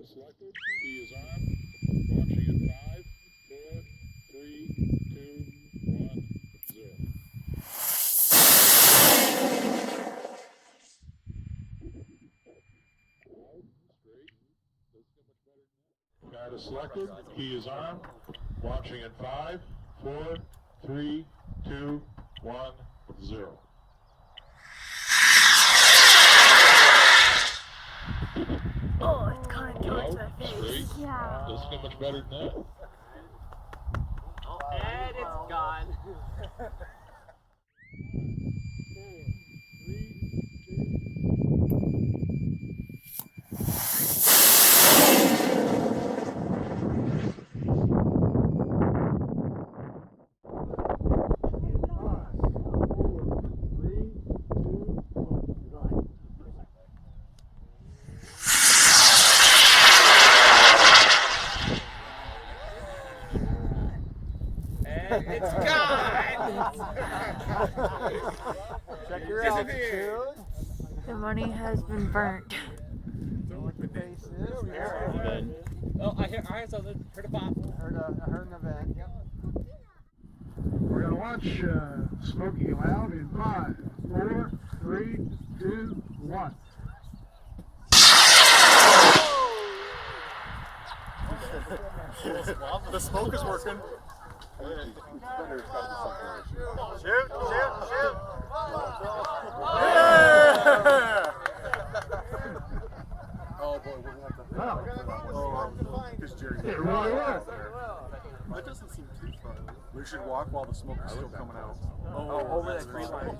is selected. He is on. Launching in 5, 4, 3, 2, 1, 0. Guide is selected. He is on. Launching in 5, 4, 3, 2, 1, 0. Oh, it's kind of towards my face. Straight. Yeah. Doesn't get much better than that. Oh, and it's gone. 4, And it's gone. Check your altitude. The money has been burnt. Don't look the face is. Oh, I heard something. Heard a pop. I heard an event. Yep. We're going to launch Smoky Loud in 5, 4, 3, 2, 1. The smoke is working. Shoot! Yeah! Oh boy, we're gonna have to. Because Jerry. It really is. That doesn't seem too far. We should walk while the smoke is still coming out. Oh, over that green line.